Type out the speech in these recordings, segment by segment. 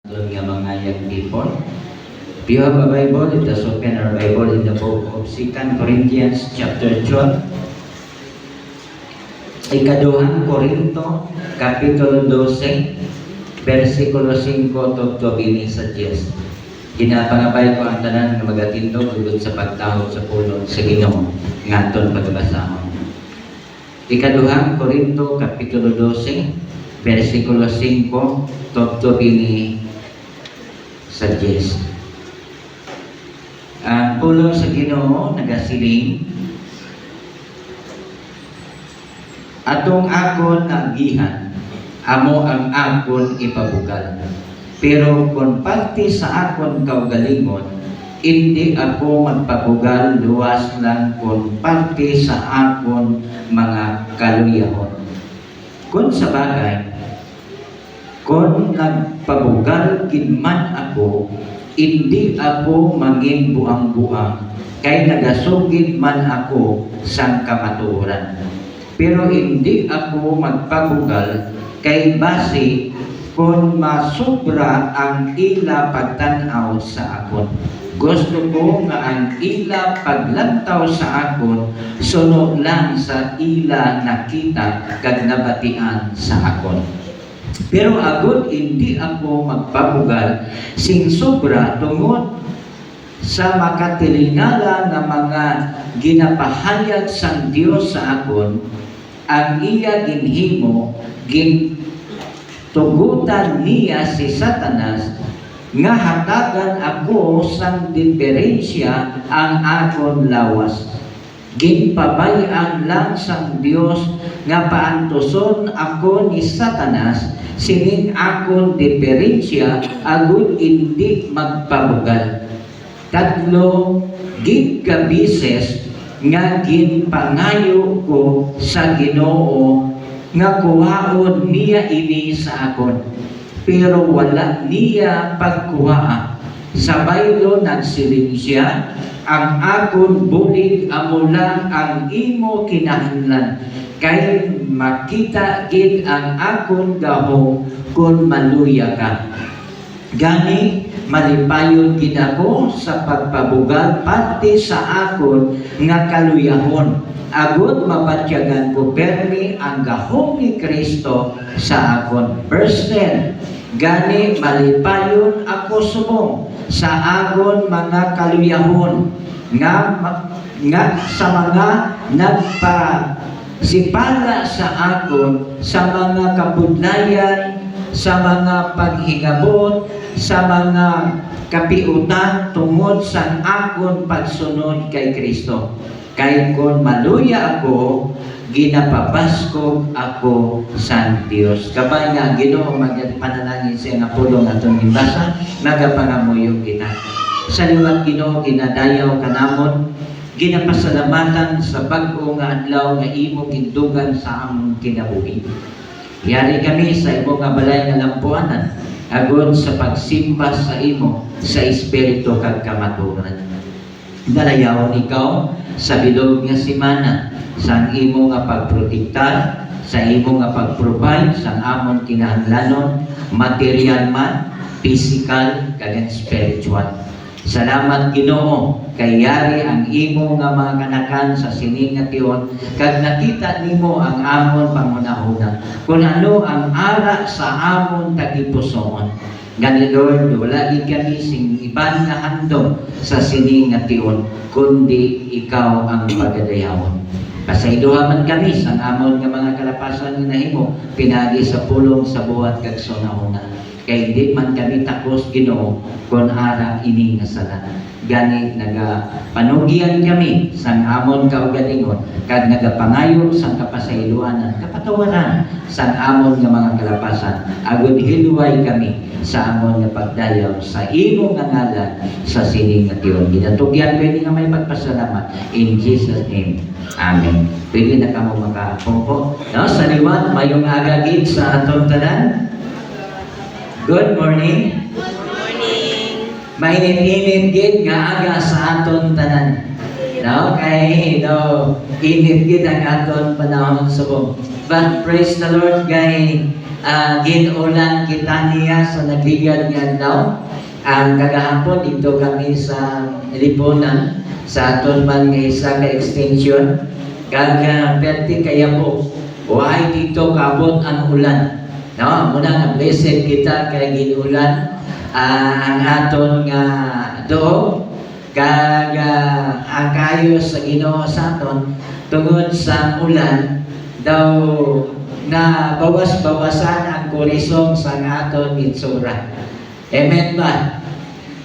Doon nga mga young people. If you have a Bible, let us open our Bible in the book of 2 Corinthians chapter 12. Ikaduhang Korinto, Kapitulo 12, versikulo 5 to 20 sa 10. Ginapangabay ko ang tanan nga magatindog ugod sa pagtahod sa pulong sa Ginoo ngadton pagbasahon. Ikaduhang Korinto, Kapitulo 12, versikulo 5 to 20 sa 10. Ang pulong sa Ginoo nagasiling, atong akon nagihan, amo ang akon ipabugal. Pero kung parte sa akon kaugalingon, hindi ako magpabugal, luwas lang kung parte sa akon mga kaluyahon. Kung sa bagay, kung nagpabugal kinman ako, hindi ako maging buang-buang, kay nagasugid man ako sang kamatuoran. Pero hindi ako magpabugal, kay base kung masubra ang ila pagtanaw sa akon. Gusto ko nga ang ila paglantaw sa akon, sunod lang sa ila nakita kag nabatian sa akon. Pero agud hindi ako magpabugal sing sobra tungod sa makatilingala nga mga ginapahayag sang Dios sa akon, ang iya ginhimo tugutan niya si Satanas nga hatagan ako sang diferensya ang akon lawas. Ginpabayan lang sang Dios nga paantuson ako ni Satanas sining akon diferensya agud hindi magpabugal. Tatlo gid ka bises nga ginpangayo ko sa Ginoo nga kuhaon niya ini sa akon, pero wala niya pagkuhaa. Sa baylo nagsiling siya, ang akon bulig amo lang ang imo kinahanglan, kay makita gid ang akon gahom kung maluya ka. Gani malipayon gid ako sa pagpabugal parte sa akon nga kaluyahon, agud mabatyagan ko permi ang gahom ni Kristo sa akon. Verse 10, gani malipayon ako subong sa akon mga kaluyahon nga sa mga nagpasipala sa akon sa mga kabudlayan, sa mga paghigabot, sa mga kapiutan tungod sa akon pagsunod kay Kristo. Kay kung maluya ako, ginapabaskog ako sa Dios. Kabay nga Ginoo magpanalangin siya nga pulong atong gimbasa, nagapangamuyo kita. Sa liwat Ginoo ginadayaw kanamon, ginapasalamatan sa bag-o nga adlaw nga imo kindugan sa among kinabuhi. Yari kami sa imo nga balay nga lampuanan, agod sa pagsimba sa imo sa espiritu kag kamatuoran. Dalayawon ikaw sa bilog nga semana sa imo nga pagprotektar, sa imo nga pag-provide sa amon kinahanglanon, material man, physical kag spiritual. Salamat Ginoo kay yari ang imo nga mga kanakan sa siningation kag nakita nimo ang amon pangunahuna kung ano ang ara sa amon tagipusoon. Gani Lord, wala kami sing iban nga handom sa siningation kundi ikaw ang pagadayawon. Pasayduha man kami sa amon nga mga kalapasan nga nahimo pinagi sa pulong sa buhat kag sunahuna. Kay di man kami takos Ginoo kung ara ini nga sala. Gani nagapanugyan kami sa amon kaugalingon kag nagapangayo sa kapasayloanan, kapatawaran sa amon nga mga kalapasan. Agud hiluway kami sa amon nga pagdayaw sa imo nga ngalan sa siningation. Ginatugyan pwede nga may pagpasalamat in Jesus name. Amen. Pwede na kamo makapungko. No, sa liwat mayong agagid sa atong tanan. Good morning. Good morning. Mainit-init gid nga aga sa aton tanan. No, kay init gid ang aton panahon subong. But praise the Lord, kay ginulan kita niya sa nagligad nga adlaw. Ang kagahapon dito kami sa lipunan sa aton man nga isa ka extension kag perti kaya po why dito kabot ang ulan. No, muna nga blessed kita kay ginulan ang aton nga doo kag ang kayo sa Ginoo sa aton tungod sa ulan daw na bawas-bawasan ang korisong sa aton itsura. Amen ba?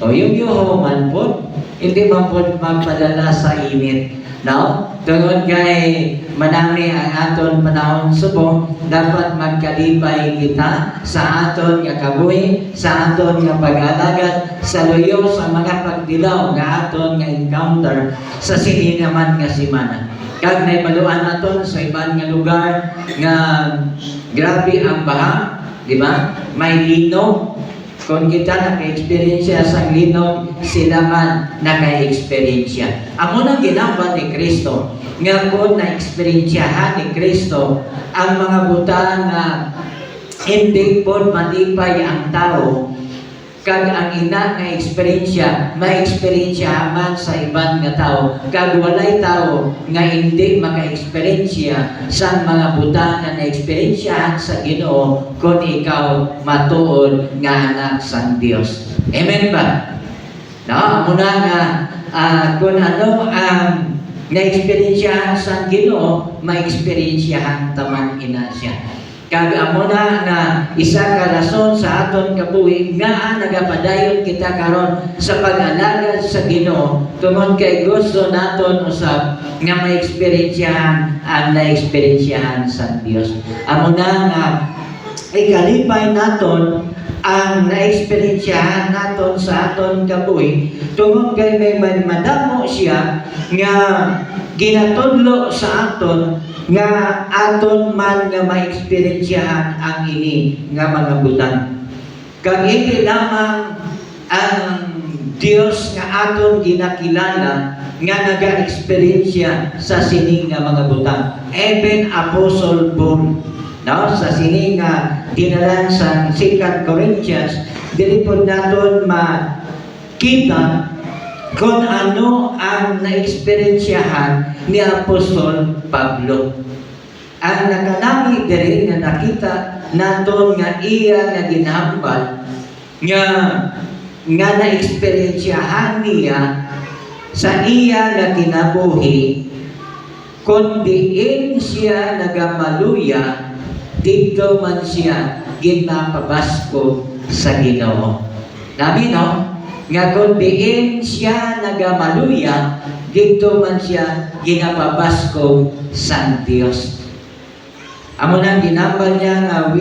O yung yuhuman po, hindi man po magpadala sa init. No? Tungod kay manami ang aton panahon subong, dapat magkalipay kita sa aton nga kabuhi, sa aton nga pag-alagad, sa luyo sa mga pagdilaw nga aton nga encounter sa sini naman nga simana. Kag naibaluan naton sa ibang nga lugar nga grabe ang baha, di ba? May lino. Kung kita naka-experiensya sa linog, sila man naka-experiensya. Amo nang ginamba ni Kristo, nga kung na-experiensyahan ni Kristo ang mga butang na hindi po matipay ang tao, kag ang ina nga eksperyensya, ma-eksperyensya man sa ibang nga tao, kag walay tao nga hindi maka-eksperyensya sa mga butang na na-eksperyensahan sa Ginoo kung ikaw matuod nga anak sa Dios. Amen ba? No, muna nga kung ano ang na-eksperyensahan sa Ginoo, ma-eksperyensahan taman ina siya. Kag amo na isa ka rason sa aton kabuhi nga nagapadayon kita karon sa pag-alagad sa Ginoo tungod kay gusto naton usab nga ma-eksperyensyahan ang na-eksperyensyahan sa Dios. Amo na nga ikalipay naton ang na-eksperyensyahan naton sa aton kabuhi tungod kay may madamo siya nga ginatudlo sa aton nga aton man nga ma-eksperyensyahan ang ini nga mga butang. Kag hindi lamang ang Dios nga aton ginakilala nga naga-eksperyensya sa sining nga mga butang. Even Apostle Paul, no, sa sining nga dinalan sa 2 Corinthians, dili po naton makita kung ano ang na-eksperyensyahan ni Apostol Pablo. Ang nakanami diri nga nakita naton nga iya nga ginhambal nga na-eksperyensyahan niya sa iya nga kinabuhi kung diin siya nagamaluya dito man siya ginapabasko sa Ginoo. Nabi no? Nga kung diin siya nagamaluya, dito man siya ginapabasko sa Dios. Amo nang ginambal niya nga,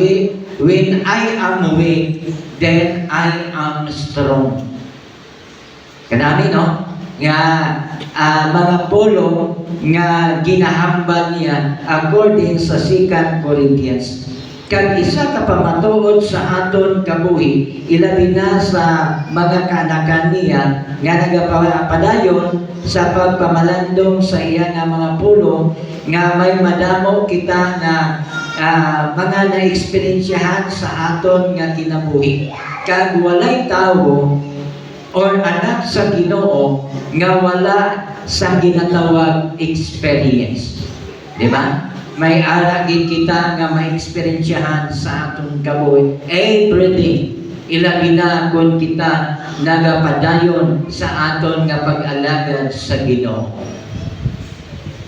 when I am weak, then I am strong. Kanami, no? Nga mga polo nga ginahambal niya according sa 2 Corinthians. Kag isa ka pamatuod sa aton kabuhi, ilabi na sa mga kanakan niya nga nagapadayon sa pagpamalandong sa iya nga mga pulo nga may madamo kita na mga na-eksperyensyahan sa aton nga kinabuhi. Kag walay tawo or anak sa Ginoo nga wala sa ginatawag experience. Di ba? May aragin kita nga ma-eksperyensyahan sa atong kabuhi. Everything. Ilabi na kung kita nagapadayon sa aton nga pag-alagad sa Ginoo.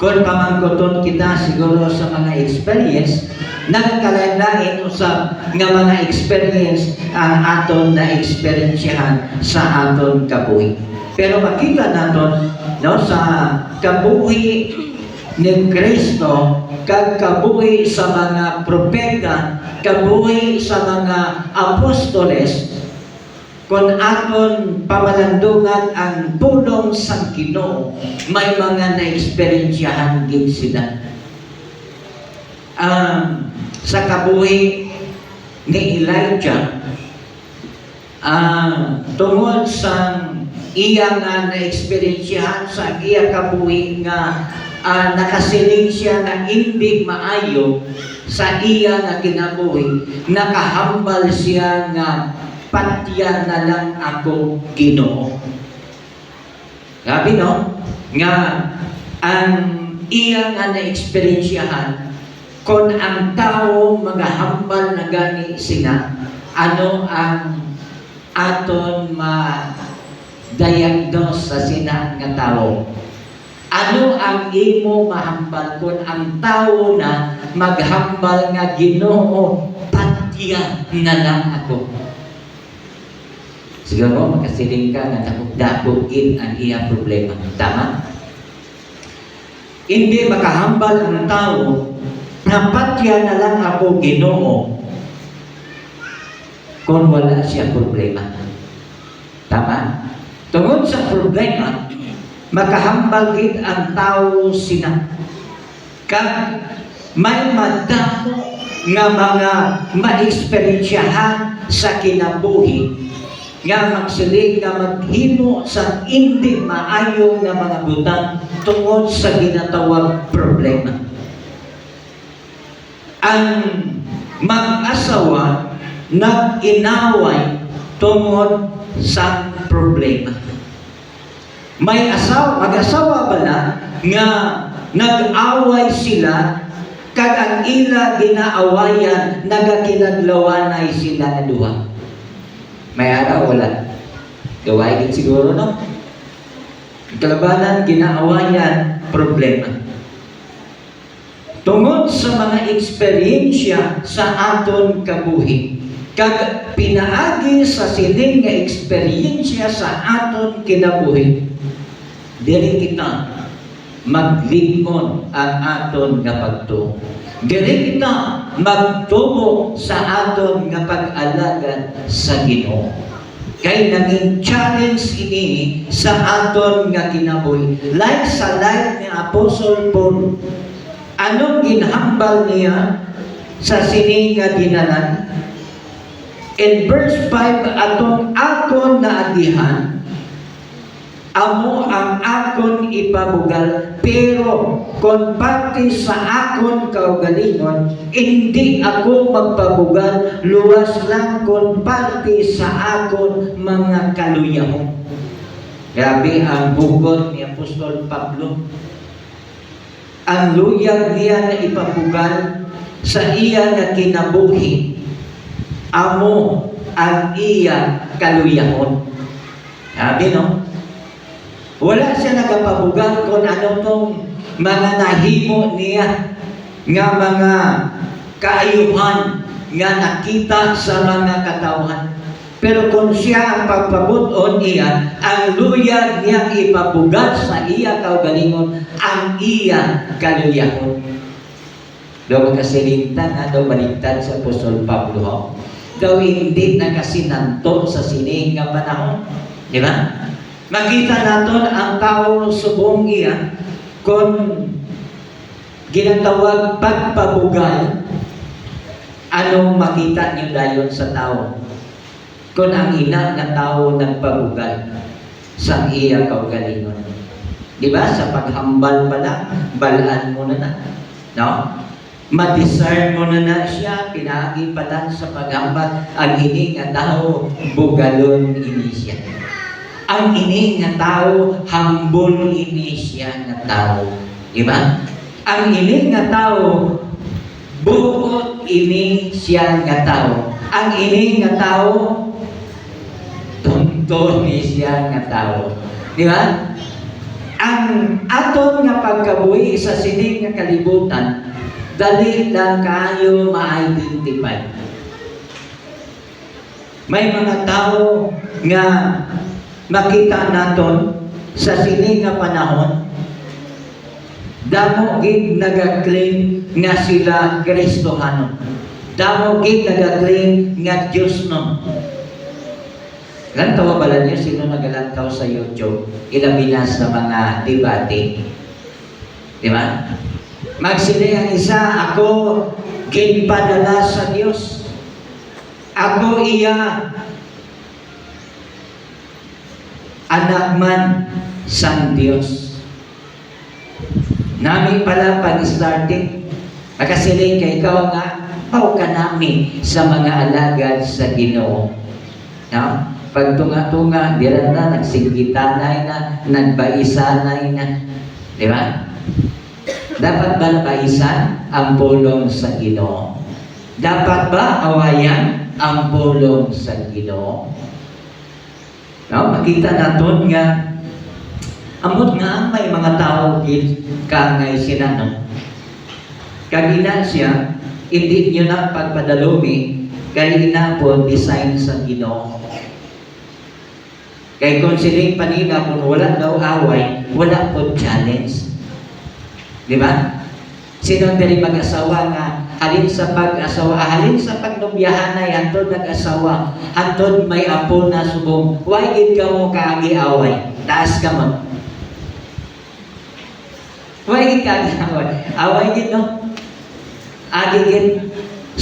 Kung pamangkuton kita siguro sa mga experience, nagkalain-lain usab nga mga experience ang aton na eksperyensyahan sa aton kabuhi. Pero makita naton no, sa kabuhi ni Kristo, kag kabuhi sa mga propeta, kabuhi sa mga apostoles, kung aton pamalandungan ang tulong sa Ginoo, may mga na-eksperyensyahan din sila. Sa kabuhi ni Elijah, tungod sa iya nga na-eksperyensyahan sa iya kabuhi nga nakasiling siya na hindi maayo sa iya nga kinabuhi, nakahambal siya nga patya na lang ako Ginoo. Sabi no, nga ang iya nga na-eksperyensyahan kung ang tao magahambal na gani sina, ano ang aton ma-diagnose sa sina nga tao. Ano ang imo mahambal kung ang tao na maghambal nga Ginoo, patya na lang ako. Siguro makasiling ka nga dakog-dakogin ang iya problema. Tama? Hindi makahambal ang tao na patya na lang ako Ginoo kung wala siya problema. Tama? Tungod sa problema, makahambal gid ang tao sina. Kag may madamo nga mga ma-eksperyensyahan sa kinabuhi nga magsilig nga maghimo sa hindi maayo nga mga butang tungod sa ginatawag problema. Ang mag-asawa nag-inaway tungod sa problema. May mag-asawa bala nga nag-away sila kag ang ila ginaawayan nagakinaglawanay sila na duha. May araw wala. Gaway din siguro no. Kalabanan ginaawayan problema. Tungod sa mga eksperyensya sa aton kabuhi, kag pinaagi sa sining nga eksperyensya sa aton kinabuhi, dili kita maglingon ang aton nga pagtuo. Dili kita magtubo sa aton nga pag-alagad sa Ginoo. Kay naging challenge ini sa aton nga kinabuhi. Like sa life ni Apostle Paul, anong ginhambal niya sa sining nga dinanan? In verse 5, atong akon na agihan, amo ang akon ipabugal, pero kung pati sa akon kaugalingon, hindi ako magpabugal, luwas lang kung pati sa akon mga kaluyahon. Grabe ang bugot ni Apostol Pablo. Ang luyag niya na ipabugal sa iya na kinabuhi, amo ang iya kaluyahon. Sabi no? Wala siya nagapabugal kung ano tong mga nahimo niya nga mga kaayuhan nga nakita sa mga katawan. Pero kung siya ang pagpabuton iya, ang luyag niyang ipabugal sa iya kaugalingon, ang iya kaluyahon. Daw magkasilintan na daw baligtad sa Apostol Pablo. Daw hindi nakasinanto sa sining nga panahon. Di ba? Makita natin ang tao subong iya kung ginatawag pagpabugal. Anong makita niyo dayon sa tao? Kung ang ina na tao nagpabugal sa iya kaugalingon. Di ba? Sa paghambal pala, balaan mo na. No? Ma-discern mo na siya, pinagi pa lang sa paghambal, ang ini nga tao, bugalon ini siya. Ang ini nga tao, hambol ini siya nga tao. Diba? Ang ini nga tao, buot ini siya nga tao. Ang ini nga tao, tunto ni siya nga tao. Diba? Ang aton nga pagkabuhi sa sining nga kalibutan, dali lang kayo ma-identify. May mga tao nga makita naton sa sining nga panahon, damo gid nagaklaim nga sila Kristohano. Damo gid nagaklaim nga Diyos no. Lantaw bala niyo sino nagalantaw sa YouTube? Ilabi na sa mga debate. Di ba? Magsili ang isa, ako ginpadala sa Diyos. Ako iya anak man sang Diyos. Nami pala pag-starting, makasiling kay ikaw nga, pao ka namin sa mga alagad sa Ginoo. No? Pag tunga-tunga, dira na, nagsinggitanay na, nagbaisanay na. Di ba? Dapat ba nabaisan ang pulong sa Ginoo? Dapat ba awayan ang pulong sa Ginoo? No? Makita natin nga, amot nga may mga tao kangay sila, no? Kagina siya, hindi nyo na pagpadalumi, kay ina po design sa Ginoo. Kay kung siling panina, kung wala daw away, wala po challenge. Di ba? Sino diri mag-asawa nga halin sa pag-asawa, halin sa pagnubyahan ay hantod nag-asawa, hantod may apo na subong, why gid ka mo kaagi away? Taas ka mo. Why gid kaagi away? Away gid no? Agi gid.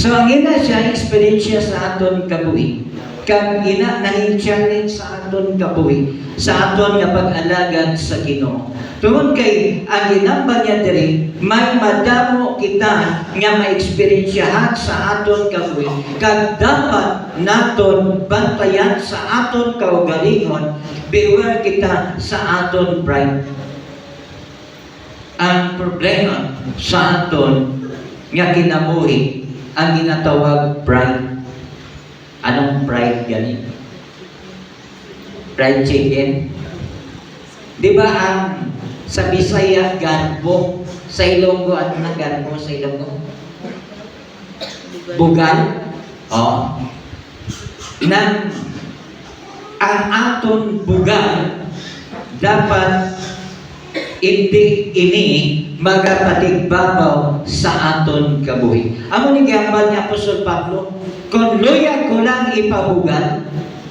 So ang ina siya experience sa aton kabuhi. Kag ina nanging challenge sa aton kabuhi, sa aton nga pag-alagad sa Ginoo. Tungod kay ang ginamba niya diri, may madamo kita nga ma-experiensyahan sa aton kabuhi. Kag dapat naton bantayan sa aton kaugalingon, beware kita sa aton pride. Ang problema sa aton nga kinabuhi, ang ginatawag pride. Anong pride gani? Fried chicken. Di ba ang sa Bisaya, garbo, sa Ilonggo, ano na garbo sa Ilonggo? Bugal. Oh. Nang ang aton bugal dapat hindi ini magapatigbabaw sa aton kabuhi. Amo ni gambal ni Apostol Pablo, kung luya ko lang ipabugal,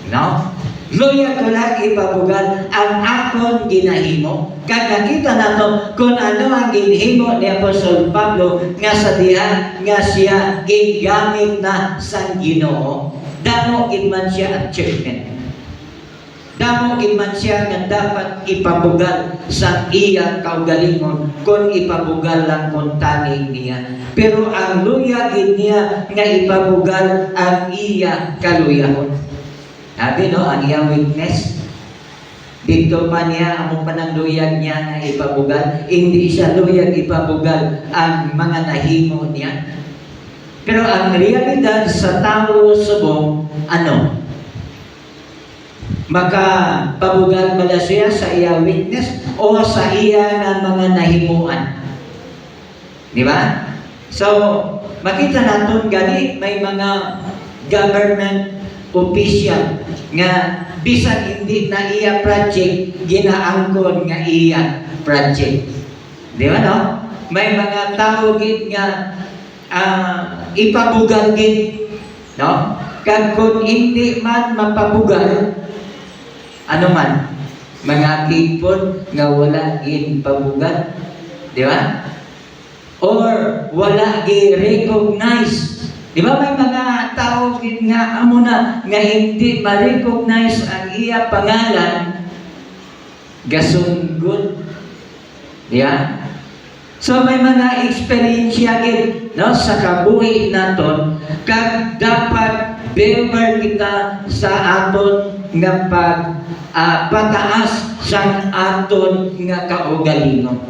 no? Luya ko lang ipabugal ang akon ginahimo. Kag nakita nato kung ano ang ginhimo ni Apostol Pablo nga sa diha nga siya gigamit na sa Ginoo. Damo gid man siya achievement. Damo gid man siya nga dapat ipabugal sa iya kaugalingon kung ipabugal lang kung tanig niya. Pero ang luya gid niya nga ipabugal ang iya kaluyahon. Sabi no, ang iyang weakness, dito pa niya, among panangluyag niya na ipabugal, hindi siya luyag ipabugal ang mga nahimo niya. Pero ang realidad sa tao subong, ano? Makapabugal ba siya sa iya weakness o sa iya ng mga nahimuan? Di ba? So, makita natin gani, may mga government official nga bisan hindi na iya project ginaangkon nga iya project. Di ba no? May mga tao gid nga ipabugal gid, no? Kag kung hindi man mapabugal, ano man, mga kipon nga wala gid pabugal, di ba? Or wala gid recognize. Di ba may mga tao nga amo na nga hindi ma-recognize ang iya pangalan, gasunggod. Yeah? So may mga experience gid no sa kabuhi naton kag dapat beware kita sa aton nga pataas sa aton nga kaugalingon.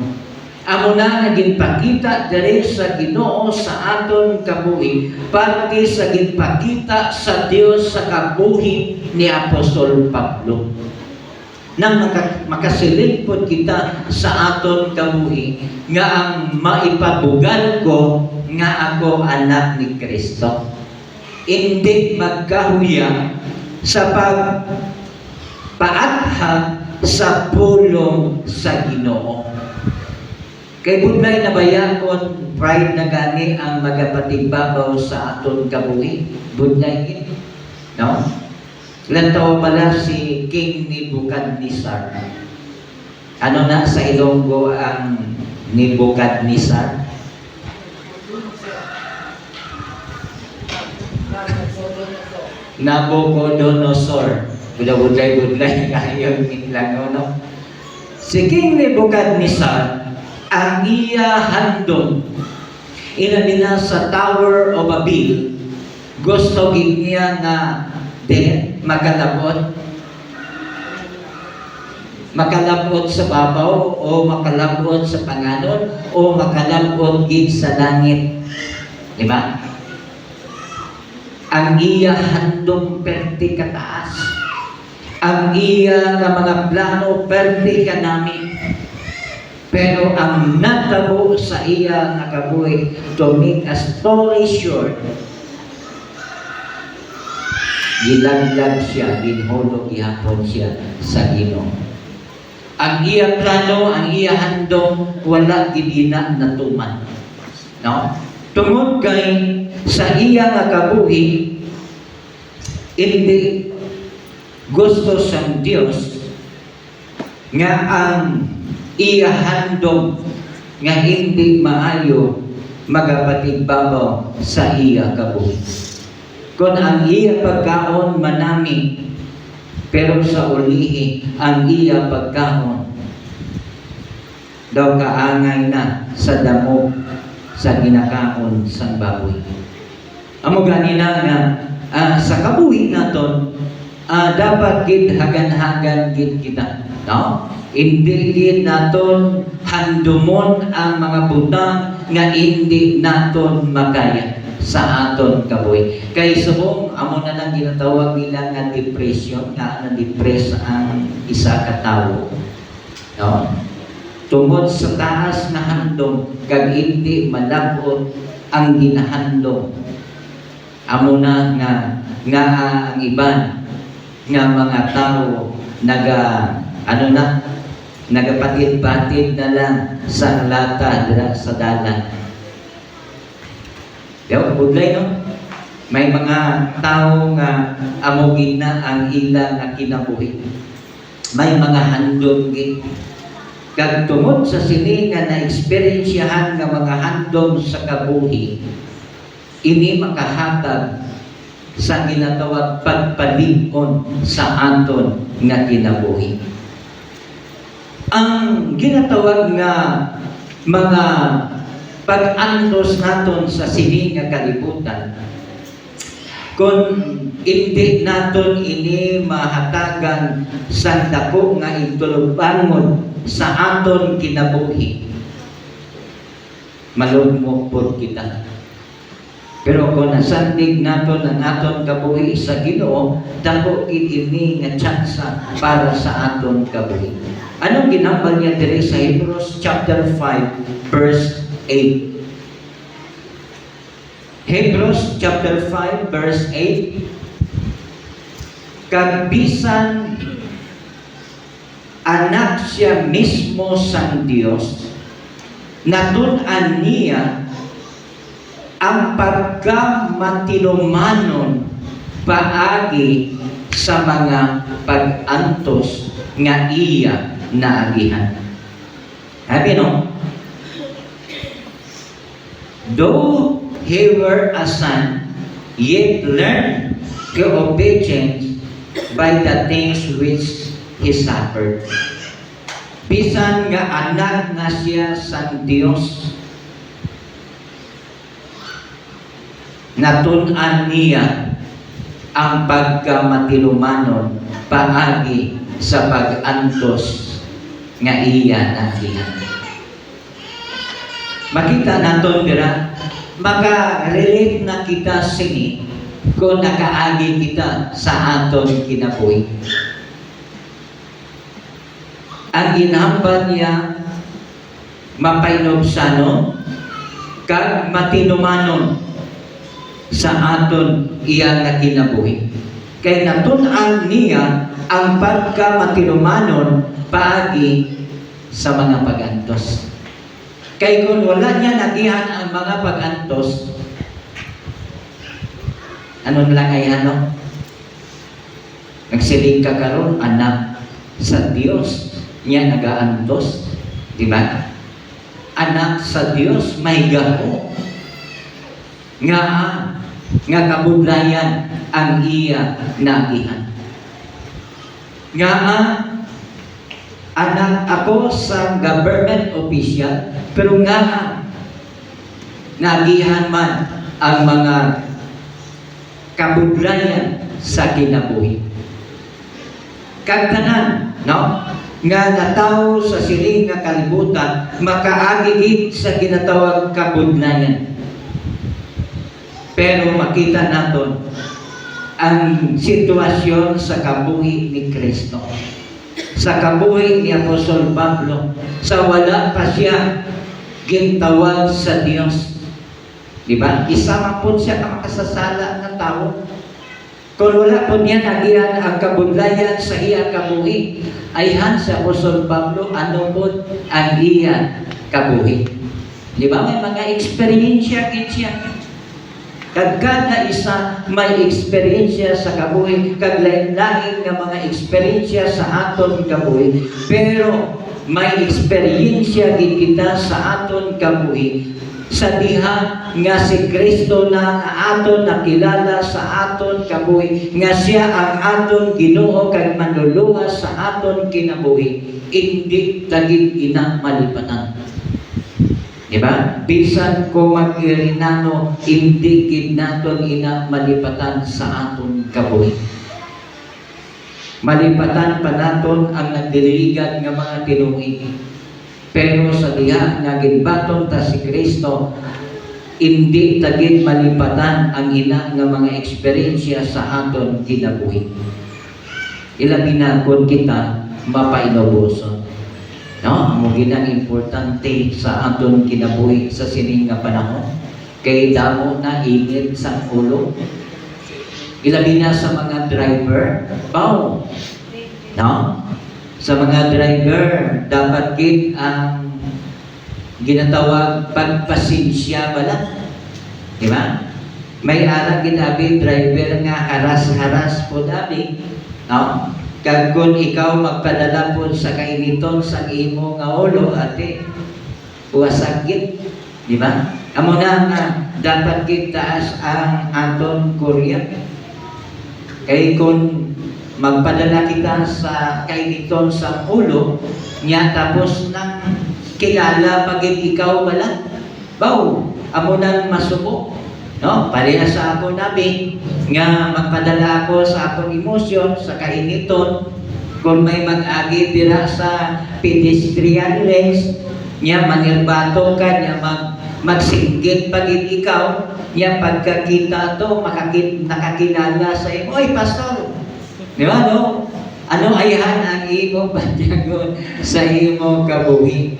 Amo na naging pakita diri sa Ginoo sa aton kabuhi, parte sa ginpakita sa Dios sa kabuhi ni Apostol Pablo. Nang makasiling po kita sa aton kabuhi nga ang maipabugal ko nga ako anak ni Kristo. Hindi magkahuya sa pagpaathag sa pulong sa Ginoo. Kay budlay na bayakon pride na gani ang magapatigbabaw sa aton kabuhi. Budlay gid. No? Ilan taon pala si King Nebuchadnezzar. Ano na sa Ilonggo ang Nebuchadnezzar? Nabucodonosor. Budlay kayo lang no. Si King Nebuchadnezzar ang iya handom inabina sa Tower of Babel, gusto gid niya nga makalabot sa babaw o makalabot sa panganon o makalabot gid sa langit. Di ba? Ang iya handom perti kataas. Ang iya nga mga plano perti kanami. Pero ang natabo sa iya nga kabuhi, to make a story short, gilaglag siya, ginhulog gihapon siya sa Ginoo. Ang iya plano, ang iya handom, wala gidina natuman. No? Tungod kay sa iya nga kabuhi, hindi gusto sa Dios nga ang iya handom nga hindi maayo magapatigbabaw sa iya kabuhi. Kung ang iya pagkaon manami, pero sa ulihi ang iya pagkaon daw kaangay na sa damo sa ginakaon sang baboy. Amo ganina nga sa kabuhi naton dapat gid hagan-hagan gid kita, no? Hindi gid naton handumon ang mga butang nga hindi naton makaya sa aton kabuhi. Kay subong amo na lang ginatawag nila nga depression, nga na-depress ang isa ka tawo. No? Tungod sa taas na handom kag hindi malabot ang ginahandom. Amo na nga ang iban nga mga tao nagapatid-patid na lang sa lata dira sa dalan. Diyaw, kabudlay, no? May mga tao nga amogin na ang ila nga kinabuhi. May mga handom gid. Kag tungod sa sini nga na-experiensyahan nga mga handom sa kabuhi, ini makahatag sa ginatawag pagpalig-on sa aton nga kinabuhi. Ang ginatawag nga mga pag-antos naton sa sini nga kalibutan, kung hindi naton ini mahatagan sa dako nga igtulog-bangon sa aton kinabuhi, malugmok pod kita. Pero kung nasandig naton ang aton kabuhi sa Ginoo, dako gid ini nga tsansa para sa aton kabuhi. Anong ginambal niya diri sa Hebrews chapter 5 verse 8? Hebrews chapter 5 verse 8, kag bisan anak siya mismo sang Dios, natun-an niya ang pagkamatinumanon paagi sa mga pag-antos nga iya naagihan. Sabi, no? Though he were a son, yet learned the obedience by the things which he suffered. Bisan nga anak na siya sa Dios, natun-an niya ang pagkamatinumanon paagi sa pag-antos nga iya nagihan. Makita naton dira, maka-relate na kita sini kung nakaagi kita sa aton kinabuhi. Ang ginhambal niya mapainobsanon kag matinumanon sa aton iya nga kinabuhi. Kay natun-an niya ang pagkamatinumanon paagi sa mga pag-antos. Kay kung wala niya nagihan ang mga pag-antos, ano lang ay ano? Nagsiling ka karon anak sa Dios niya nagaantos, di ba? Anak sa Dios may gaho nga kabudlayan ang iya nagihan. Nga anak ako sa government official, pero nga nagihan man ang mga kabudlayan sa kinabuhi. Kagtanan, no? Nga natawo sa siling nga kalibutan, makaagigit sa ginatawag kabudlayan. Pero makita natin ang sitwasyon sa kabuhi ni Kristo. Sa kabuhi ni Apostol Pablo, sa wala pa siya gintawag sa Diyos. Diba? Isa man po siya ka makasasala ng tao. Kung wala po niya nagihan ang kabudlayan sa iya kabuhi, ay sa Apostol Pablo, ano po ang iya kabuhi. Diba? May mga eksperyensya siya. Kada isa may eksperyensya sa kabuhi, kaglain-lain nga mga eksperyensya sa aton kabuhi. Pero may eksperyensya gid kita sa aton kabuhi sa diha nga si Kristo na aton nakilala sa aton kabuhi, nga siya ang aton Ginoo kag manluluwas sa aton kinabuhi, hindi tagid ina malipatan. Diba? Bisan ko mag-irinano, hindi gid naton ina malipatan sa aton kabuhi. Malipatan pa naton ang nagdirigan nga mga tinuig. Pero sa diha nga ginbaton ta si Kristo, hindi tagid malipatan ang ina nga mga eksperyensya sa aton kinabuhi. Ilabi na kung kita mapainubuson. No, amo ginang importante sa aton kinabuhi sa sining nga panahon. Kay damo na init sa ulo. Ilabi na sa mga driver, no? Sa mga driver, dapat gid ang ginatawag pagpasensya bala. Di ba? May ara ginabi driver nga haras-haras po dabi, no? Kag kung ikaw magpadala po sa kainiton sa imo nga ulo, ate, wasagit, di ba? Amo na nga dapat gid taas ang aton kurya. Kay kung magpadala kita sa kainiton sa ulo, niya tapos nang kilala pagit ikaw bala, amo nang masuko. No, pareha sa ako nabi nga magpadala ako sa akong emosyon sa kainiton. Kung may mag-agi dira sa pedestrian lanes, niya manirbato ka, niya magsinggit pagit ikaw, niya pagkakita to nakakilala sa imo, oy pastor, di ba no? Ano ayahan ang imo patyagon sa imo kabuhi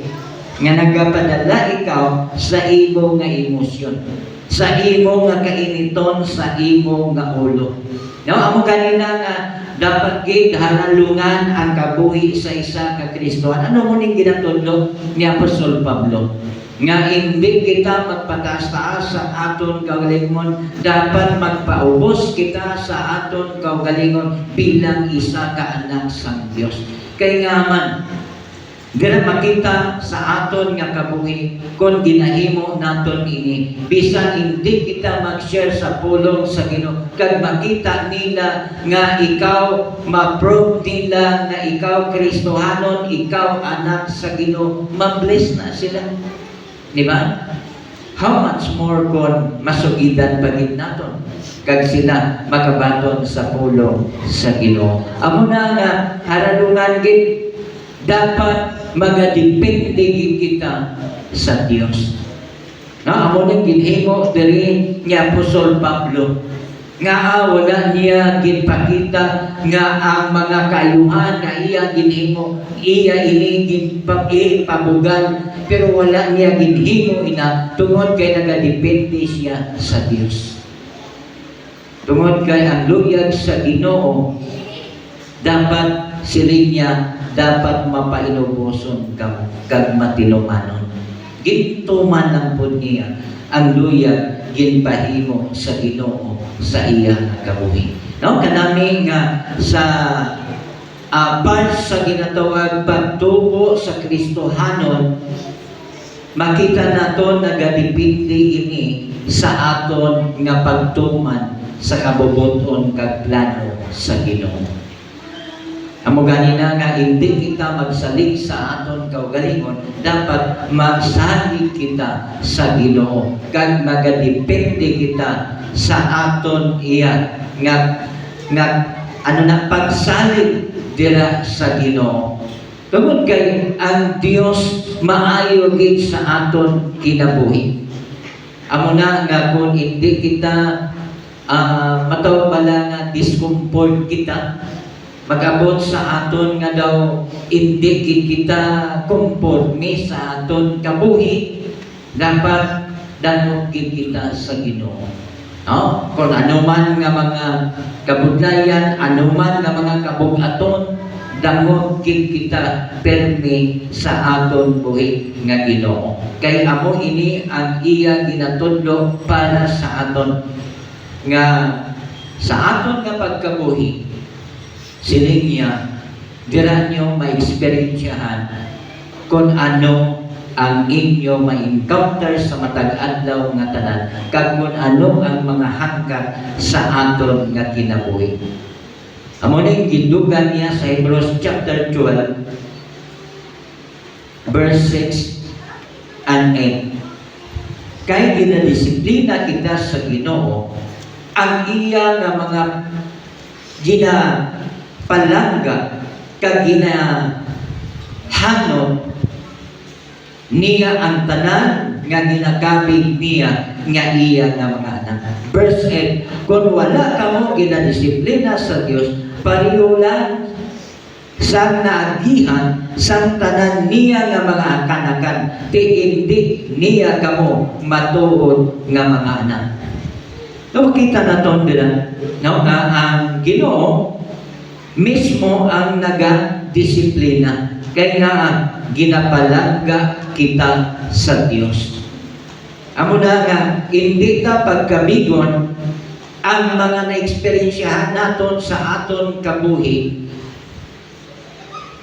nga nagapadala ikaw sa imo nga emosyon, sa imo nga kainiton, sa imo nga ulo. No, amo kanina nga dapat gid halulungan ang kabuhi sa isa ka Kristohan. Ano mo ning ginatudlo ni Apostol Pablo? Nga hindi kita magpataas-taas sa aton kaugalingon, dapat magpaubos kita sa aton kaugalingon bilang isa ka anak sang Dios. Kay nga man dira makita sa aton nga kabuhi kung ginahimo naton ini, bisan hindi kita mag-share sa pulong sa Ginoo, kag makita nila nga ikaw, ma-prove nila nga ikaw Kristohanon, ikaw anak sa Ginoo, ma-bless na sila. Di ba? How much more kung masugidan pa gid naton kag sila makabaton sa pulong sa Ginoo. Amo na nga haralungan gid, dapat magadepende gid kita sa Dios. Na amo nang ginhimo diri ni Apostol Pablo nga wala niya ginpakita nga ang mga kaayuhan nga iya ginhimo, iya ini ginpabugan, pero wala niya ginhimo ina tungod kay nagadepende siya sa Dios. Tungod kay ang luyag sa Ginoo, dapat siling niya, dapat mapainubuson kag matilumanon. Gintuman lang po niya ang luyag ginpahimo sa Ginoo sa iya kabuhi. No, kanami nga sa part sa ginatawag pagtubo sa Kristohanon, makita naton nagadepende ini sa aton nga pagtuman sa kabubuton kag plano sa Ginoo. Amo gani na nga hindi kita magsalig sa aton kaugalingon, dapat magsalig kita sa Ginoo. Kag magadepende kita sa aton iya nga pagsalig dira sa Ginoo. Tungod kay ang Dios maayo gid sa aton kinabuhi. Amo na nga kung hindi kita mataw pala nga discomfort kita, mag-abot sa aton nga daw hindi kita conforme sa aton kabuhi, dapat danog kita sa Ginoo. No? Kung anuman nga mga kabudlayan, anuman nga mga kabugaton, dangog kita permi sa aton buhi nga Ginoo. Kay amo ini ang iya ginatudlo para sa aton nga sa aton nga pagkabuhi. Siling niya, dira nyo ma-experiensyahan kung ano ang inyo ma-encounter sa matag adlaw nga tanan, kag kung ano ang mga hanggat sa aton nga kinabuhi. Amo ning gidugan niya sa Hebrews chapter 12 verse 6 and 8. Kay ginadisiplina kita sa Ginoo ang iya nga mga palangga kag ginahanod niya ang tanan nga ginakabig niya nga iya nga mga anak. Verse 8, kung wala kamo ginadisiplina sa Dios, pareho lang sang naagihan sang tanan niya nga mga kanakan, ti hindi niya kamo matuod nga mga anak. So, makita na ito nila, no, na ang Ginoo mismo ang naga-disiplina. Kaya nga, ginapalangga kita sa Diyos. Amo na nga, hindi ta pagkabigon ang mga na-experiensyahan naton sa aton kabuhi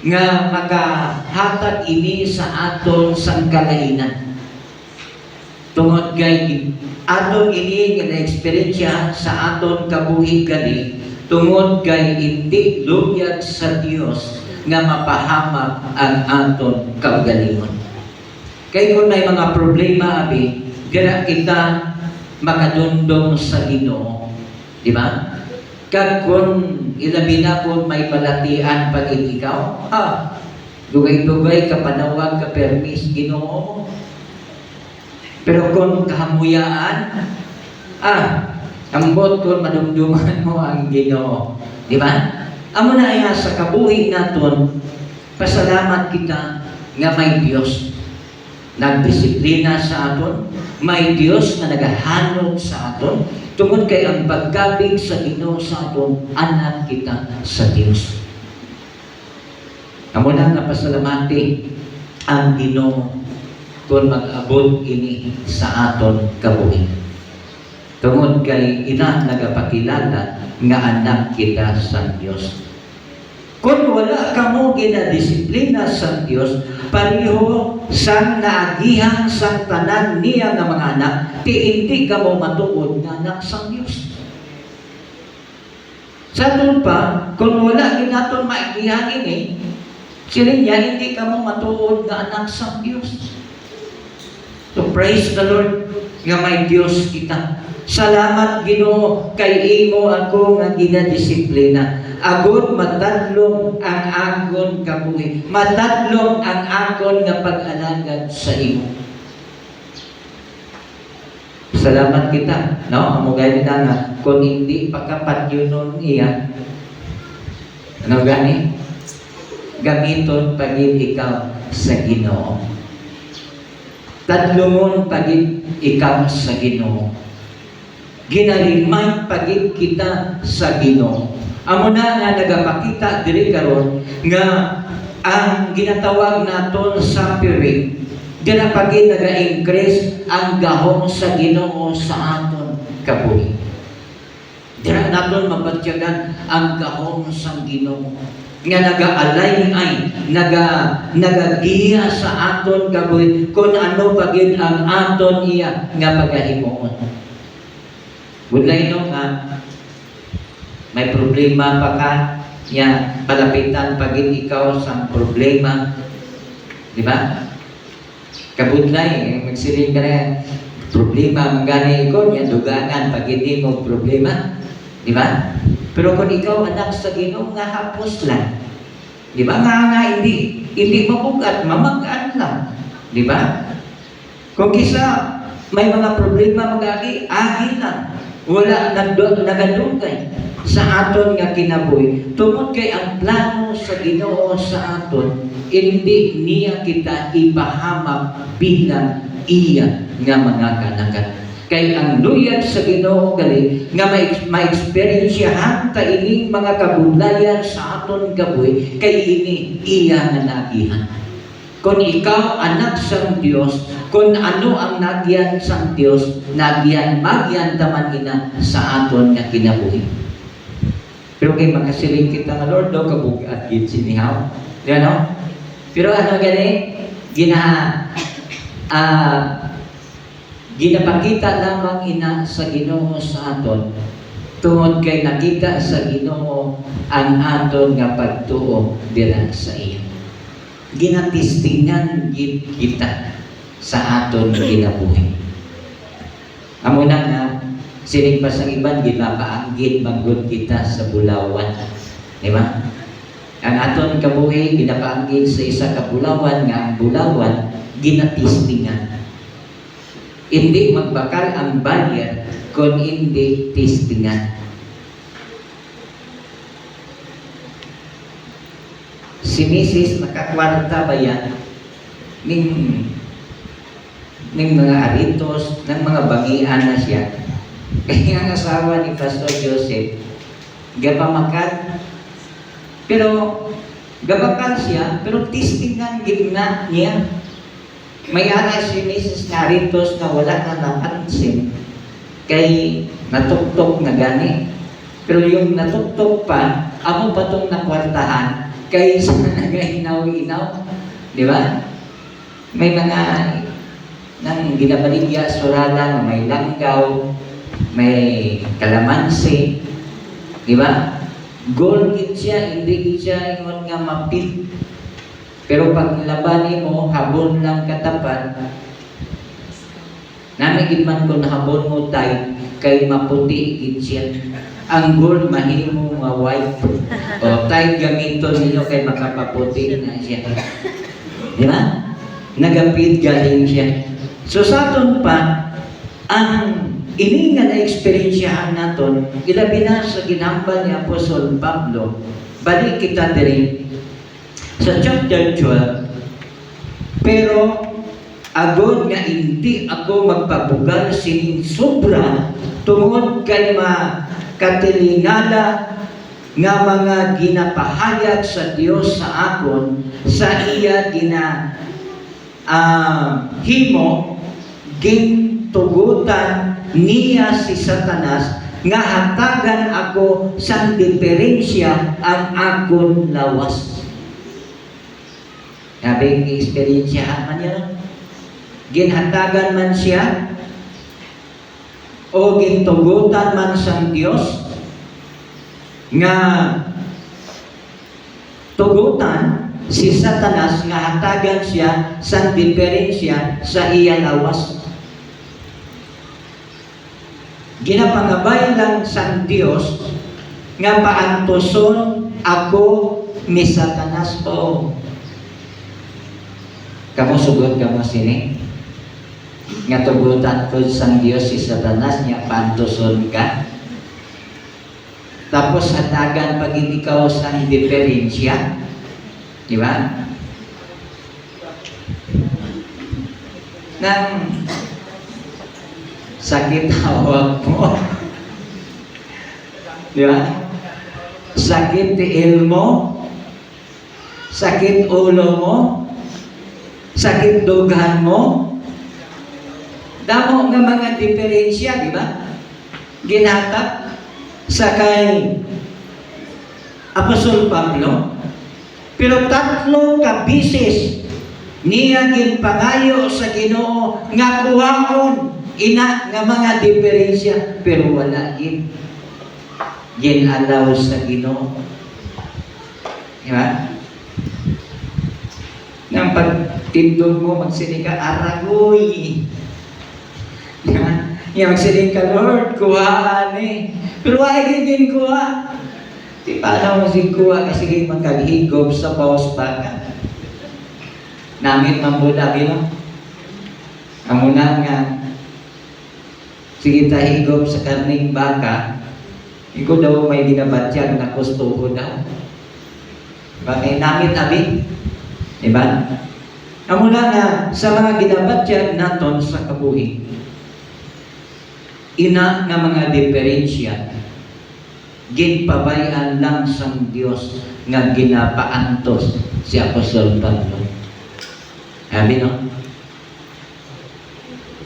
nga makahatag ini sa aton sangkalainan. Tungod kay aton ini nga na-experiensyahan sa aton kabuhi kani, tungod kay hindi luyag sa Dios nga mapahamak ang aton kaugalingon. Kay kung may mga problema abi, gara kita makadundong sa Ginoo, di ba? Kag kung ilabi na kung may balatian pag ikaw, dugay-dugay kapanawag ka permis Ginoo. Pero kung kahamuyaan, ambot kung madumduman mo ang Ginoo, di ba? Amo na iya sa kabuhi naton, pasalamat kita nga may Dios nagdisiplina sa aton, may Dios na nagahanod sa aton, tungod kay ang pagkabig sa Ginoo sa aton, anak kita sa Dios. Amo na nga pasalamati ang Ginoo kung mag-abot ini sa aton kabuhi. Tungod kay ina nagapakilala nga anak kita sa Dios. Kung wala kamo ginadisiplina sa Dios, pareho sang naagihan sang tanan niya nga mga anak, ti hindi kamo matuod nga anak sa Dios. Sa pa, kung wala ginaton maigihan ini, sila niya hindi kamo matuod nga anak sa Dios. So praise the Lord nga may Dios kita. Salamat Ginoo kay imo ako nga ginadisiplina. Agud matadlong ang akon kabuhi. Matadlong ang akon nga pag-alagad sa imo. Salamat kita, no? Amo gani na nga kung hindi pagkapatyunon iya. Ano gani? Gamiton pagid ikaw sa Ginoo. Tadlungon pagid ikaw sa Ginoo. Ginalimay pagid kita sa Ginoo. Amo na nga nagapakita diri karon nga ang ginatawag naton suffering, dira pagid naga-increase ang gahom sa Ginoo sa aton kabuhi. Dira naton mabatyagan ang gahom sa Ginoo nga nagaalay ay nagagiya sa aton kabuhi kung ano pagid ang aton iya nga pagahimuon. Budlay no nga may problema pa ka, Ya, palapitan pagin ikaw sa problema. Di ba? Kabudlay, magsiling ka na, problema, magana ikaw, yan, dugangan, pag hindi mo problema. Di ba? Pero kung ikaw anak sa Ginoo nga hapos lang. Di ba? Nga hindi mabugat, mamagaan lang. Di ba? Kung kisa may mga problema agi lang. Wala nagadugay sa aton nga kinabuhi. Tungod kay ang plano sa Ginoo sa aton, hindi niya kita ipahamak bilang iya nga mga kanakan. Kay ang luyag sa Ginoo gali nga ma-experiensyahan ta ining mga kabudlayan sa aton kabuhi, kay ini iya nga nagihan. Kung ikaw anak sang Dios, kung ano ang nagyan sang Dios, nagyan taman ina sa aton nga kinabuhi. Pero kay makasiling kita nga Lord, do kabugat gid sinihaw. Di ano? Pero ano gani? Ginapakita lamang ina sa Ginoo sa aton. Tungod kay nakita sa Ginoo ang aton nga pagtuo dira sa iya. Ginatistingan gid kita sa aton kinabuhi. Amo na nga sining pa sa iban ginapaanggit manggod kita sa bulawan. Di ba? Ang aton kabuhi ginapaanggit sa isa ka bulawan nga ang bulawan ginatistingan. Hindi magbakal ang bayad kung hindi tistingan. Si Mrs. nakakwarta ba yan ning mga aritos, ng mga bangian na siya. Kaya ang asawa ni Pastor Joseph, gapamakan. Pero, gabakal siya, pero tistingan gigna niya. May ana si Mrs. na aritos na wala na napansin, kay natuktok na gani. Pero yung natuktok pa, amo pa itong nakwartahan, kay sa nagahinaw-inaw. Di ba? May mga nang ginabaligya surala na may langgaw, may kalamansi, di ba? Gold gid siya, hindi gid siya ingon nga mapit. Pero pag labani mo, habon lang katapat, namigid man kung habon mo tayo, kay maputi gid siya. Ang gold mahimo nga white. O tayo gamiton ninyo kay makapaputi na siya. Di ba? Nagapit galing siya. So sa aton pa, ang ini nga na-experiensyahan naton, ilabi na sa ginambal ni Apostol Pablo, balik kita diri sa chapter 12, pero agod nga hindi ako magpabugal sining sobra tungod kay makatilingala nga mga ginapahayag sa Dios sa akon sa iya himo gintugutan niya si Satanas nga hatagan ako sang diferensya ang akon lawas. Sabi, i-experiensyahan man yan. Ginhatagan man siya o gintugutan man sang Dios nga tugutan si Satanas nga hatagan siya sang diferensya sa iya lawas. Ginapangabay lang sang Dios nga paantoson ako ni Satanas po. Kamu sugod kamo sini nga tugutan ko sang Dios si Satanas nga paantoson ka. Tapos hatagan pag ikaw sang diferensya. Di ba? Nang sakit hawak mo. Di ba? Sakit tiil mo. Sakit ulo mo. Sakit dugan mo. Damo nga mga diferensya, di ba? Ginhatag sa kay Apostol Pablo. Pero 3 ka bisis niya ginpangayo sa Ginoo nga kuhaon ina nga mga diferensya, pero wala ginalaw sa Ginoo. Di ba? Nang pagtindog mo, magsiling ka, aragoy. Yung magsiling ka, Lord, kuhaan eh. Pero ay din kuha. Di paano mo kuha kasi kayo magkaghigob sa paus baka. Namit mambuda, no? Ang una nga, sige tahigob sa karning baka, ikaw daw may binabatyag na kustuho daw. Bakit namit abi? Diba? Ang una nga, sa mga ginabatyag naton sa kabuhi, ina nga mga diferensya, ginpabayan lang sang Dios nga ginapaantos si Apostol Pablo. Sabi no?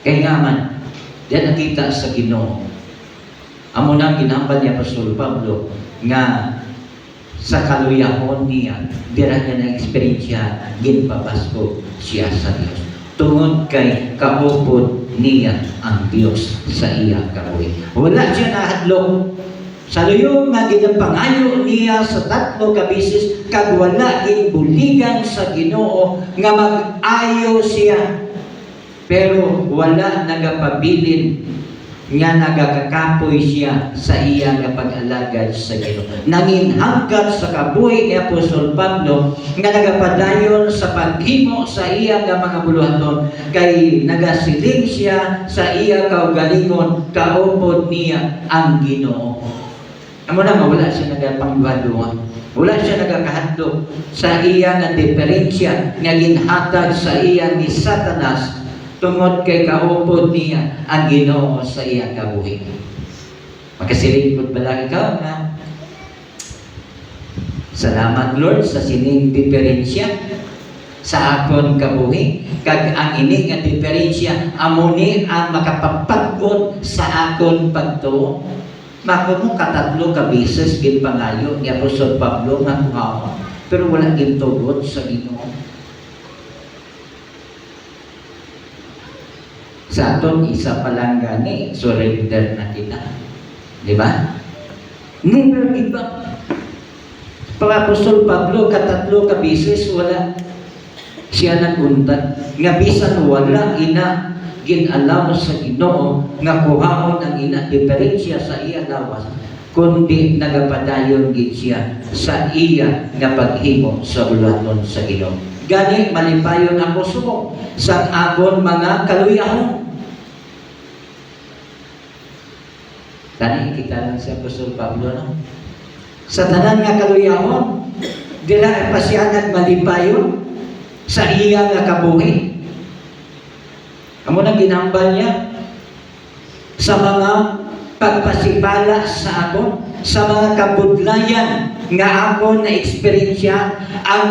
Kaya nga man, yan nakita sa Ginoo. Amo na ginambal ni Apostol Pablo nga sa kaluyahon niya, dira niya na eksperyensya, ginpapasko siya sa Dios. Tungod kay kaupod niya ang Dios sa iya kabuhi. Wala siya nahadlok. Sa luyong nga ginapangayo niya sa 3 ka beses, kag wala ginbuligan sa Ginoo nga mag-ayo siya. Pero wala nagapabilin nga nagakakapoy siya sa iya nga pag-alagad sa Ginoo. Nanginhanggat sa kabuhi ni Apostol Pablo nga nagapadayon sa paghimo sa iya nga mga buluhaton, kay nagasiling siya sa iya kaugalingon, kaupod niya ang Ginoo. Amo na wala siya nagapangbaduhan. Wala siya nagakahadlok sa iya nga diferensya nga ginhatag sa iya ni Satanas tungod kay kaupod niya ang Ginoo sa iya kabuhi. Makasilingkod ba lang ikaw na salamat Lord sa sining diferensya sa akon kabuhi, kag ang ini nga diferensya amo ni ang makapapag-on sa akon pagtuo. Mako mo katatlo ka beses ginpangayo ni Apostol Pablo nga kuhaon, pero wala gintugot sa Ginoo. Sa aton isa pa lang gani, surrender na kita. Di ba? Never give up. Pag Apostol Pablo, katatlo ka beses, wala siya naguntan. Nga bisan wala ina ginalaw sa Ginoo nga kuhaon ang ina diferensya sa iya lawas, kundi nagapadayon gid siya sa iya nga paghimo sa bulaton sa Ginoo. Gani malipayon ako sumo sa akon mga kaluyahon. Tani kita lang si Apostol Pablo, no? Sa tanan nga kaluyahon, dira pa siya nagmalipayon sa iya nga kabuhi. Amo nang ginambal niya sa mga pagpasipala sa ako, sa mga kabudlayan nga ako na eksperyensya, ang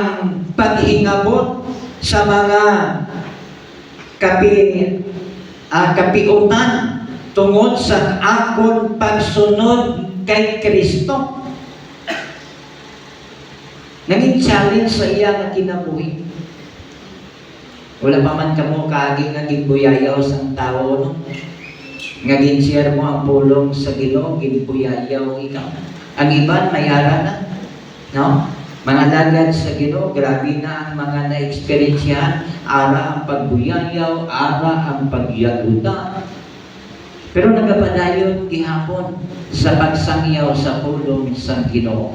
paghingabot sa mga kapiutan tungod sa akon pagsunod kay Kristo. Naging challenge sa iya nga kinabuhi. Wala pa man kamo kaaging naging buyayaw sa tao, no? Nga ginshare mo ang pulong sa Ginoo, ginbuyayaw ikaw. Ang iban mayara na, no? Mga lagad sa Ginoo, grabe na ang mga na-eksperyensyahan, ara ang pagbuyayaw, ara ang pagyaguda. Pero nagapadayon gihapon sa pagsangyaw sa pulong sa Ginoo.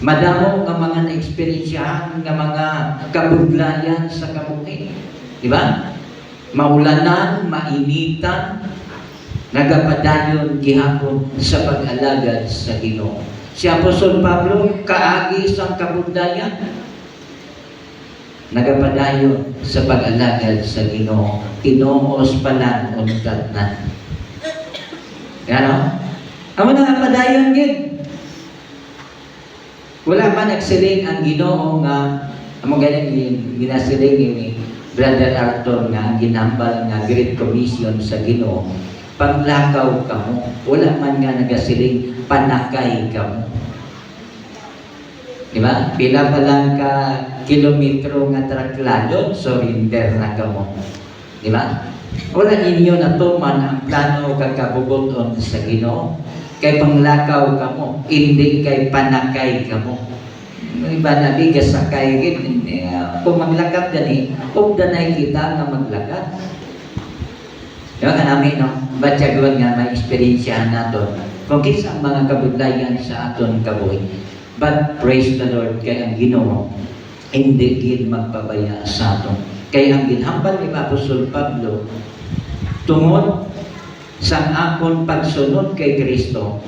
Madamo nga mga na-eksperyensyahan nga mga kabudlayan sa kabuhi. Di ba? Maulanan, mainitan, nagapadayon gihapon sa pag-alagad sa Ginoo. Si Apostol Pablo, kaagi sang kabudlayan, nagapadayon sa pag-alagad sa Ginoo. Tinuos pa lang untat na. Ano? Amo nagapadayon gid. Wala man nagsiling ang Ginoo nga amo ganing ginasiling ni Brother Arthur nga ginambal nga Great Commission sa Ginoo. Paglakaw kamo, wala man nga nagasiling panakay kamo. Di ba? Pila pa lang ka kilometro nga traklado, surrender na kamo. Di ba? Wala ninyo natuman ang plano kakabubuton sa Ginoo. Kay panglakaw kamo, hindi kay panakay kamo. Iba na bigas sa kaigin. Kung maglakat gani, huwag danay kita nga maglakat. Diba ka namin, no? Batyagwan nga may eksperyensyahan natin. Kung kisang mga kabudlayan sa aton kabuhi. But praise the Lord, kaya ang Ginoo hindi gid magpabaya sa aton. Kaya ang ginhambal ni Apostol Pablo tungod sa akon pagsunod kay Kristo.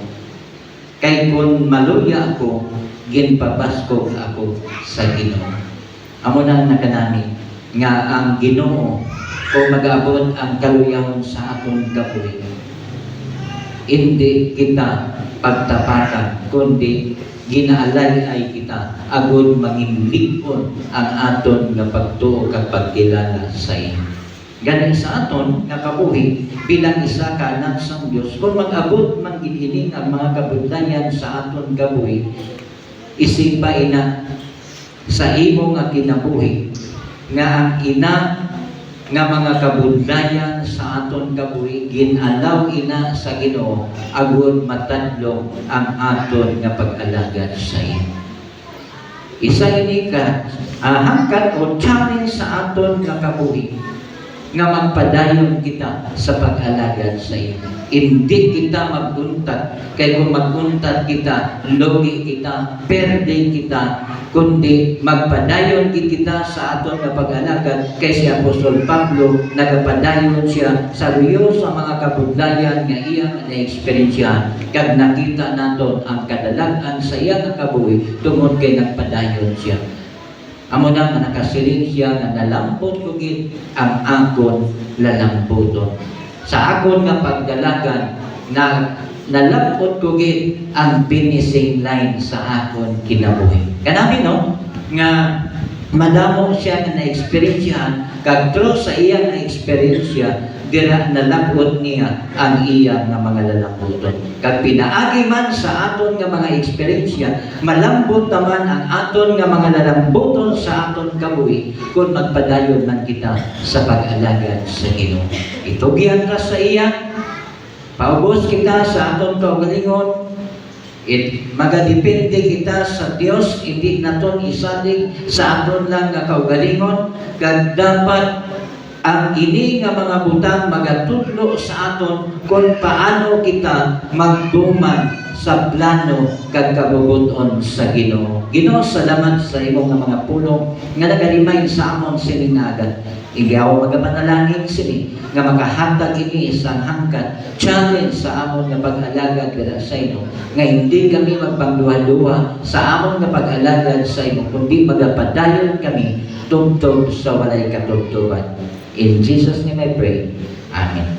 Kay kung maluya ako, ginpabaskog ako sa Ginoo. Amo nang nakanami nga ang Ginoo kung mag-abot ang kaluyahon sa aton kabuhi. Hindi kita pagtapatan, kundi ginaalay ay kita agud manginlipon ang aton nga pagtuo kag pagkilala sa iyo. Gani sa aton nga kabuhi bilang isa ka anak sa Dios, kung mag-abot man gid ang mga kabudlayan sa aton kabuhi, isipa ina sa imo nga kinabuhi nga ang ina nga mga kabudlayan sa aton kabuhi ginalaw ina sa Ginoo agud matadlong ang aton nga pag-alagad sa iyo. Isa ini ka hangkat o challenge sa aton nga kabuhi nga magpadayon kita sa pag-alagad sa iyo. Hindi kita maguntat, kay kung maguntat kita, logi kita, perde kita, kundi magpadayon kita sa aton nga pag-alagad. Kay si Apostol Pablo nagapadayon siya sa riyo sa mga kabudlayan nga iyang na-eksperyensyahan kag nakita naton ang kadalagan sa iyang kabuhi tungod kay nagpadayon siya. Amo na nga nakasiling siya nga nalampot ko gid ang akon lalamputon. Sa akon nga pagdalagan na nalampot ko gid ang finishing line sa akon kinabuhi. Kanami no nga madamo siya nga na-eksperyensyahan kag through sa iyang na-eksperyensya dira nalapot niya ang iya nga mga lalamputon. Kag pinaagi man sa aton nga mga eksperyensya, malambot naman ang aton nga mga lalamputon sa aton kabuhi kung magpadayon man kita sa pag-alagad sa Ginoo. Itugyan ka sa iya, paubos kita sa aton kaugalingon, magadepende kita sa Dios, hindi naton isalig sa aton lang nga kaugalingon, kag dapat ang ini nga mga butang magatudlo sa aton kung paano kita magduman sa plano kag kabubuton sa Ginoo. Ginoo, salamat sa imong nga mga pulong nga nagarimay sa amon sininagan. Igaw magapanalangin sini nga makahatag ini isang hangkat challenge sa amon nga pag-alagad kada sa imo, nga hindi kami magpangduha-duha sa amon nga pag-alagad sa imo, kundi magapadayon kami tungtong sa walay katugtugan. In Jesus' name I pray. Amen.